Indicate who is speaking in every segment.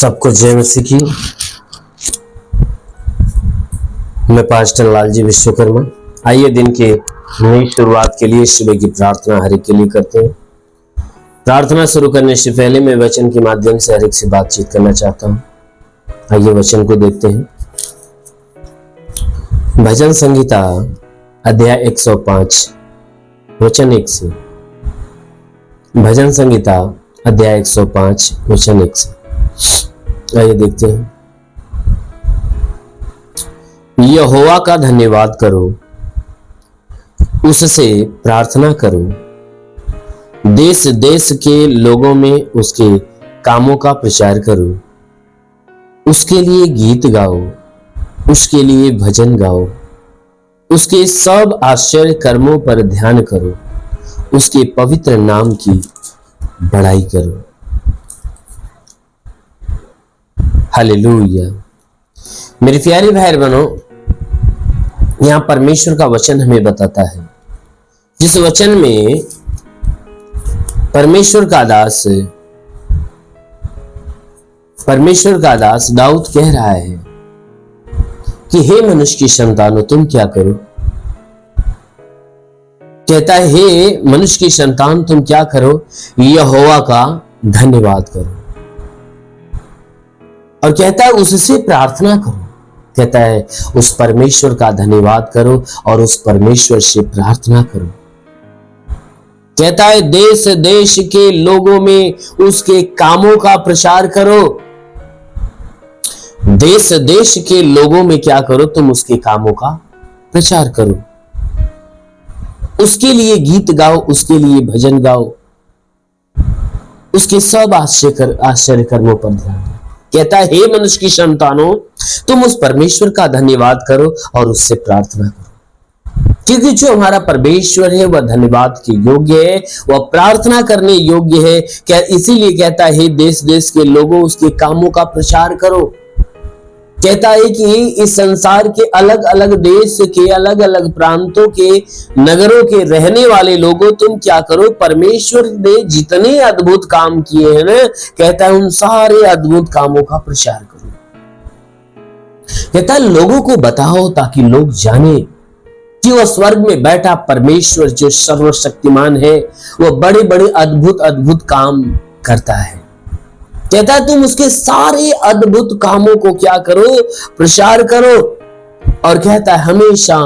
Speaker 1: सबको जय मसीह की। मैं पास्टर लालजी विश्वकर्मा। आइए दिन के नई शुरुआत के लिए सुबह की प्रार्थना हर एक के लिए करते हैं। प्रार्थना शुरू करने से पहले मैं वचन के माध्यम से हर एक से बातचीत करना चाहता हूँ। आइए वचन को देखते हैं। भजन संहिता अध्याय 105 वचन 1 से। भजन संहिता अध्याय 105 वचन 1 से। आइए देखते हैं। यहोवा का धन्यवाद करो, उससे प्रार्थना करो, देश देश के लोगों में उसके कामों का प्रचार करो, उसके लिए गीत गाओ, उसके लिए भजन गाओ, उसके सब आश्चर्य कर्मों पर ध्यान करो, उसके पवित्र नाम की बड़ाई करो। हालेलुया। मेरे प्यारे भाई बहनों, यहां परमेश्वर का वचन हमें बताता है, जिस वचन में परमेश्वर का दास दाऊद कह रहा है कि हे मनुष्य की संतानों, तुम क्या करो। कहता है, हे मनुष्य की संतान, तुम क्या करो, यहोवा का धन्यवाद करो। और कहता है उससे प्रार्थना करो। कहता है उस परमेश्वर का धन्यवाद करो और उस परमेश्वर से प्रार्थना करो। कहता है देश देश के लोगों में उसके कामों का प्रचार करो। देश देश के लोगों में क्या करो, तुम उसके कामों का प्रचार करो, उसके लिए गीत गाओ, उसके लिए भजन गाओ, उसके सब आश्चर्य कर्मों पर ध्यान दो। कहता है हे मनुष्य की संतानों, तुम उस परमेश्वर का धन्यवाद करो और उससे प्रार्थना करो, क्योंकि जो हमारा परमेश्वर है वह धन्यवाद के योग्य है, वह प्रार्थना करने योग्य है। क्या इसीलिए कहता है देश देश के लोगों उसके कामों का प्रचार करो। कहता है कि इस संसार के अलग अलग देश के अलग अलग प्रांतों के नगरों के रहने वाले लोगों, तुम क्या करो, परमेश्वर ने जितने अद्भुत काम किए हैं ना, कहता है उन सारे अद्भुत कामों का प्रचार करो। कहता है लोगों को बताओ ताकि लोग जाने कि वह स्वर्ग में बैठा परमेश्वर जो सर्वशक्तिमान है, वह बड़े बड़े अद्भुत अद्भुत काम करता है। कहता है तुम उसके सारे अद्भुत कामों को क्या करो, प्रचार करो। और कहता है हमेशा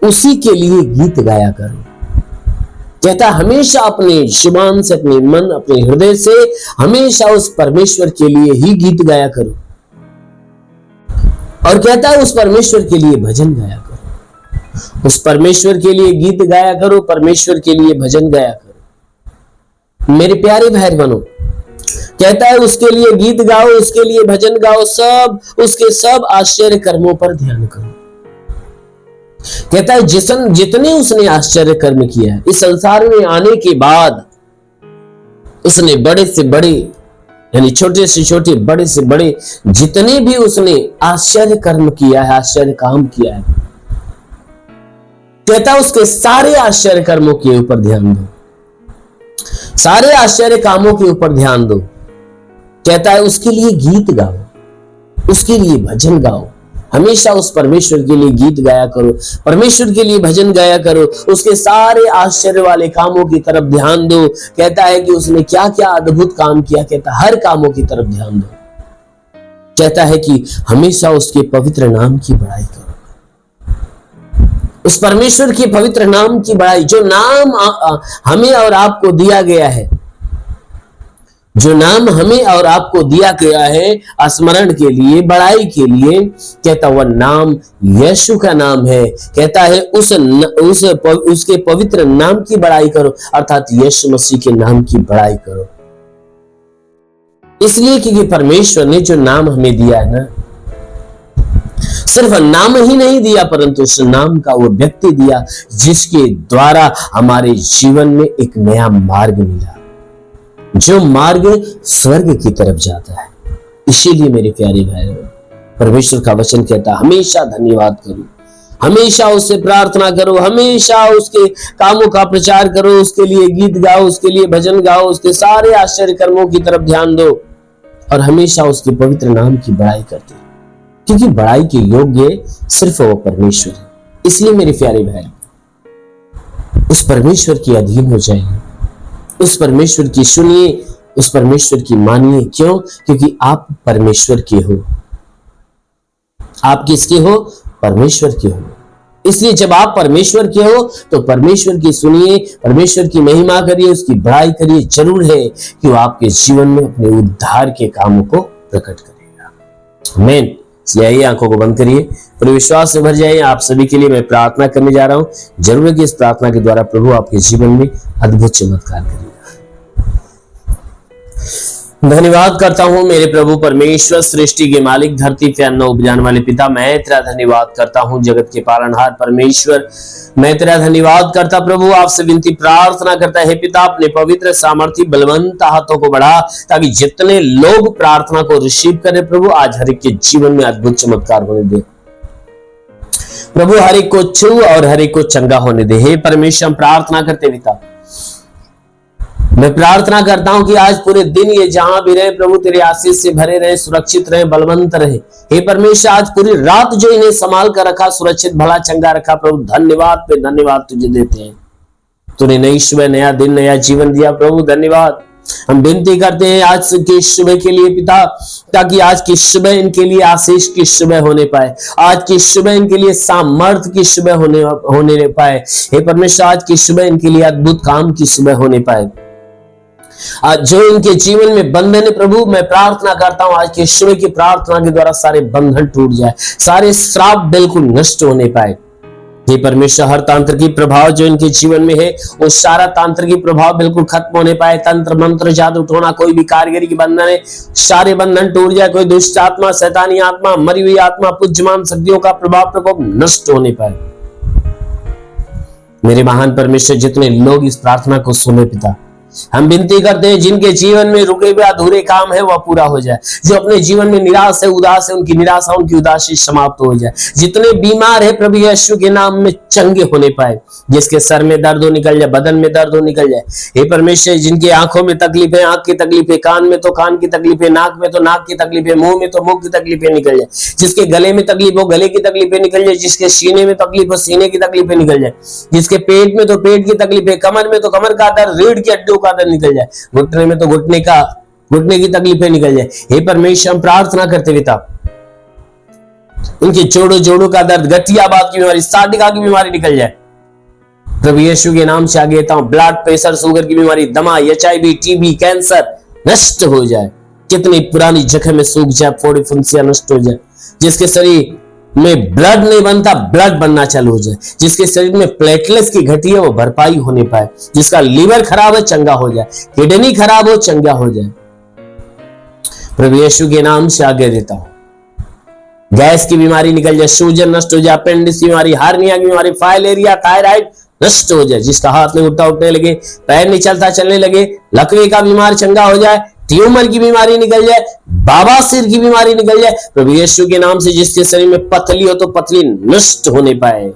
Speaker 1: उसी के लिए गीत गाया करो। कहता है हमेशा अपने जुबान से, अपने मन, अपने हृदय से हमेशा उस परमेश्वर के लिए ही गीत गाया करो। और कहता है उस परमेश्वर के लिए भजन गाया करो, उस परमेश्वर के लिए गीत गाया करो, परमेश्वर के लिए भजन गाया करो। मेरे प्यारे भाई बहनों, कहता है उसके लिए गीत गाओ, उसके लिए भजन गाओ, सब उसके सब आश्चर्य कर्मों पर ध्यान करो। कहता है जितने उसने आश्चर्य कर्म किया है इस संसार में आने के बाद, उसने बड़े से बड़े यानी छोटे से छोटे, बड़े से बड़े जितने भी उसने आश्चर्य कर्म किया है, आश्चर्य काम किया है, कहता है उसके सारे आश्चर्य कर्मों के ऊपर ध्यान दो, सारे आश्चर्य कामों के ऊपर ध्यान दो। कहता है उसके लिए गीत गाओ, उसके लिए भजन गाओ, हमेशा उस परमेश्वर के लिए गीत गाया करो, परमेश्वर के लिए भजन गाया करो, उसके सारे आश्चर्य वाले कामों की तरफ ध्यान दो। कहता है कि उसने क्या क्या अद्भुत काम किया, कहता है हर कामों की तरफ ध्यान दो। कहता है कि हमेशा उसके पवित्र नाम की बड़ाई करो, उस परमेश्वर के पवित्र नाम की बड़ाई, जो नाम हमें और आपको दिया गया है, जो नाम हमें और आपको दिया गया है स्मरण के लिए, बड़ाई के लिए। कहता वह नाम यीशु का नाम है। कहता है उसके पवित्र नाम की बड़ाई करो, अर्थात यीशु मसीह के नाम की बड़ाई करो। इसलिए क्योंकि परमेश्वर ने जो नाम हमें दिया है ना, सिर्फ नाम ही नहीं दिया, परंतु उस नाम का वो व्यक्ति दिया जिसके द्वारा हमारे जीवन में एक नया मार्ग मिला, जो मार्ग स्वर्ग की तरफ जाता है। इसीलिए मेरे प्यारे भाई, परमेश्वर का वचन कहता है हमेशा धन्यवाद करो, हमेशा उससे प्रार्थना करो, हमेशा उसके कामों का प्रचार करो, उसके लिए गीत गाओ, उसके लिए भजन गाओ, उसके सारे आश्चर्य कर्मों की तरफ ध्यान दो। और हमेशा उसके पवित्र नाम की बड़ाई करते, क्योंकि बड़ाई के योग्य सिर्फ वो परमेश्वर है। इसलिए मेरे प्यारे भाई, उस परमेश्वर के अधीन हो जाइए, उस परमेश्वर की सुनिए, उस परमेश्वर की मानिए। क्यों? क्योंकि आप परमेश्वर के हो। आप किसके हो? परमेश्वर के हो। इसलिए जब आप परमेश्वर के हो तो परमेश्वर की सुनिए, परमेश्वर की महिमा करिए, उसकी बड़ाई करिए। जरूर है कि वो आपके जीवन में अपने उद्धार के कामों को प्रकट करेगा। आमीन। इसलिए आइए आंखों को बंद करिए, पूरे विश्वास से भर जाइए। आप सभी के लिए मैं प्रार्थना करने जा रहा हूं। जरूर है कि इस प्रार्थना के द्वारा प्रभु आपके जीवन में अद्भुत चमत्कार करेगा। धन्यवाद करता हूं मेरे प्रभु परमेश्वर, सृष्टि के मालिक, धरती पे अन्न उपजाने वाले पिता। मैं तेरा धन्यवाद करता हूं जगत के पालनहार परमेश्वर। मैं तेरा धन्यवाद करता प्रभु, आपसे विनती प्रार्थना करता है पिता, अपने पवित्र सामर्थ्य बलवंत हाथों को बढ़ा, ताकि जितने लोग प्रार्थना को रिसीव करें प्रभु, आज हर एक के जीवन में अद्भुत चमत्कार होने दे प्रभु। हर एक को छू और हर एक को चंगा होने दे। हे परमेश्वर, हम प्रार्थना करते पिता, मैं प्रार्थना करता हूं कि आज पूरे दिन ये जहां भी रहे प्रभु, तेरे आशीष से भरे रहे, सुरक्षित रहे, बलवंत रहे। हे परमेश्वर, आज पूरी रात जो इन्हें संभाल कर रखा, सुरक्षित भला चंगा रखा प्रभु, धन्यवाद पे धन्यवाद तुझे देते हैं। तूने नई सुबह, नया दिन, नया जीवन दिया प्रभु, धन्यवाद। हम विनती करते हैं आज की सुबह के लिए पिता, ताकि आज की सुबह इनके लिए आशीष की सुबह होने पाए, आज की सुबह इनके लिए सामर्थ की सुबह होने पाए। हे परमेश्वर, आज की सुबह इनके लिए अद्भुत काम की सुबह होने पाए। आज जो इनके जीवन में बंधन है प्रभु, मैं प्रार्थना करता हूं आज की सुबह की प्रार्थना के द्वारा सारे बंधन टूट जाए, सारे श्राप बिल्कुल नष्ट होने पाए। हे परमेश्वर, हर तांत्र की प्रभाव जो इनके जीवन में है, वो सारा तांत्र की प्रभाव बिल्कुल खत्म होने पाए। तंत्र मंत्र जादू टोना, कोई भी कारीगरी की बंधन है, सारे बंधन टूट जाए। कोई दुष्ट आत्मा, शैतानी आत्मा, मरी हुई आत्मा, पुज्यमान शक्तियों का प्रभाव प्रकोप नष्ट होने पाए। मेरे महान परमेश्वर, जितने लोग इस प्रार्थना को सुने पिता, हम विनती करते हैं जिनके जीवन में रुके हुए अधूरे काम है वह पूरा हो जाए। जो अपने जीवन में निराश है, उदास है, उनकी निराशा, उनकी उदासी समाप्त हो जाए। जितने बीमार है प्रभु यीशु के नाम में चंगे होने पाए। जिसके सर में दर्द हो निकल जाए, बदन में दर्द हो निकल जाए। हे परमेश्वर, जिनकी आंखों में तकलीफ है, आंख की तकलीफ है, कान में तो कान की तकलीफ है, नाक में तो नाक की तकलीफ है, मुंह में तो मुंह की तकलीफें निकल जाए। जिसके गले में तकलीफ हो, गले की तकलीफें निकल जाए। जिसके सीने में तकलीफ हो, सीने की तकलीफें निकल जाए। जिसके पेट में तो पेट की तकलीफ है, कमर में तो कमर का दर्द, रीढ़ की हड्डियों का दर्द निकल जाए, घुटने में तो घुटने की तकलीफें निकल जाए। हे परमेश्वर, हम प्रार्थना करते पिता, उनके जोड़ों का दर्द, गठियाबाद की बीमारी, साटिका की बीमारी निकल जाए प्रभु यीशु के नाम से आगे देता हूं। ब्लड प्रेशर, शुगर की बीमारी, दमा, HIV, TB, कैंसर नष्ट हो जाए। कितनी पुरानी जख्म में सूख जाए, फोड़ी फुंसियां नष्ट हो जाए। जिसके शरीर में ब्लड नहीं बनता, ब्लड बनना चालू हो जाए। जिसके शरीर में प्लेटलेट्स की घटी है, वो भरपाई होने पाए। जिसका लीवर खराब है, चंगा हो जाए। किडनी खराब हो, चंगा हो जाए प्रभु यीशु के नाम से आगे देता हूं। गैस की बीमारी निकल जाए, सूजन नष्ट हो जाए, अपेंडिक्स की बीमारी, हार्निया की बीमारी, फाइलेरिया, थायराइड नष्ट हो जाए। जिसका हाथ नहीं उठता, उठने लगे, पैर नहीं चलता, चलने लगे, लकवे का बीमार चंगा हो जाए, ट्यूमर की बीमारी निकल जाए, बवासीर की बीमारी निकल जाए प्रभु यीशु के नाम से। जिसके शरीर में पथरी हो तो पथरी नष्ट होने पाए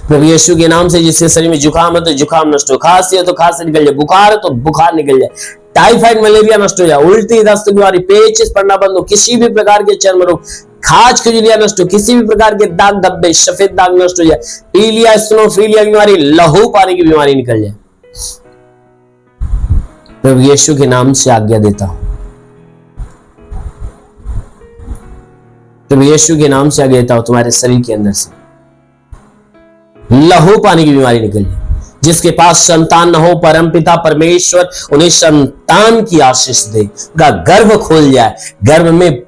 Speaker 1: प्रभु यीशु के नाम से। जिसके शरीर में जुकाम है तो जुकाम नष्ट हो, खांसी है तो खांसी निकल जाए, बुखार है तो बुखार निकल जाए, टाइफाइड मलेरिया नष्ट हो जाए, उल्टी दस्त की बीमारी, पेचिश पड़ना बंद हो, किसी भी प्रकार के चर्म रोग, खाज खुजलियां नष्ट हो, किसी भी प्रकार के दाग धब्बे, सफेद दाग नष्ट हो जाए, पीलिया, स्टेनोफिलिया की बीमारी, लहू पानी की बीमारी निकल जाए प्रभु यीशु के नाम से आज्ञा देता हूं। प्रभु यीशु के नाम से आज्ञा देता हूं, तुम्हारे शरीर के अंदर से लहू पानी की बीमारी निकल जाए। जिसके पास संतान न हो, परमपिता परमेश्वर उन्हें संतान की आशीष दे, उनका गर्भ खोल जाए, गर्भ में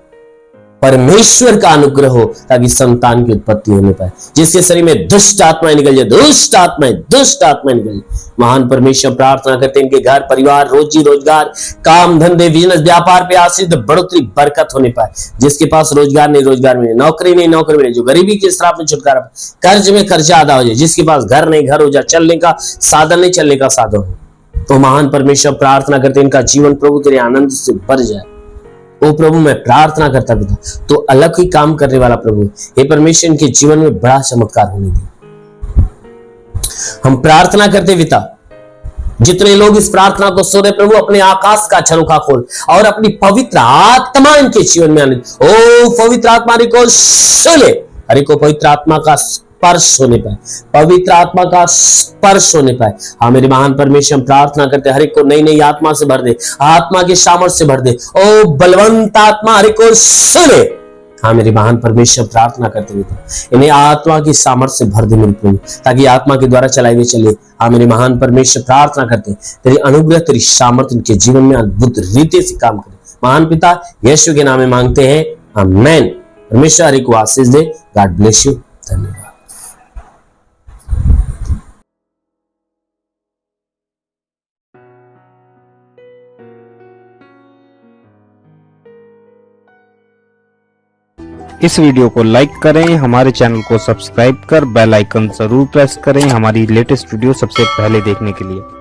Speaker 1: परमेश्वर का अनुग्रह हो, ताकि संतान की उत्पत्ति होने पाए। जिसके शरीर में दुष्ट आत्माएं निकल जाए, दुष्ट आत्माएं निकल जाए। महान परमेश्वर, प्रार्थना करते हैं इनके घर परिवार, रोजी रोजगार, काम धंधे, बिजनेस, व्यापार पे आशीष, बढ़ोतरी, बरकत होने पाए। जिसके पास रोजगार नहीं, रोजगार मिले, नौकरी नहीं, नौकरी मिले, जो गरीबी के श्राप में छुटकारा, कर्ज में कर्जा अदा हो जाए। जिसके पास घर नहीं, घर हो जाए, चलने का साधन नहीं, चलने का साधन हो। तो महान परमेश्वर, प्रार्थना करते हैं इनका जीवन प्रभु तेरे आनंद से भर जाए। ओ प्रभु, मैं प्रार्थना करता पिता, तो अलग ही काम करने वाला प्रभु, हे परमेश्वर, इनके जीवन में बड़ा चमत्कार होने दे। हम प्रार्थना करते पिता, जितने लोग इस प्रार्थना को सुन रहे, प्रभु अपने आकाश का झरोखा खोल और अपनी पवित्र आत्मा इनके जीवन में आने। ओ पवित्र आत्मा को सुने, हरि को पवित्र आत्मा का स्पर्श होने पाए, पवित्र आत्मा का स्पर्श होने पाए। हाँ मेरे महान परमेश्वर, हम प्रार्थना करते हर एक को नई नई आत्मा से भर दे, आत्मा के सामर्थ्य से भर दे। ओ बलवंत आत्मा हर एक को सुने। हाँ मेरे महान परमेश्वर, प्रार्थना करते हुए इन्हें आत्मा की सामर्थ्य से भर दे मेरे प्रभु, ताकि आत्मा के द्वारा चलाए हुए चले। हाँ मेरे महान परमेश्वर, प्रार्थना करते तेरी अनुग्रह, तेरी सामर्थ्य इनके जीवन में अद्भुत रीति से काम करे। महान पिता यीशु के नाम में मांगते हैं, आमेन। परमेश्वर हरि को आशीष दे। God bless you. धन्यवाद।
Speaker 2: इस वीडियो को लाइक करें, हमारे चैनल को सब्सक्राइब कर बेल आइकन जरूर प्रेस करें हमारी लेटेस्ट वीडियो सबसे पहले देखने के लिए।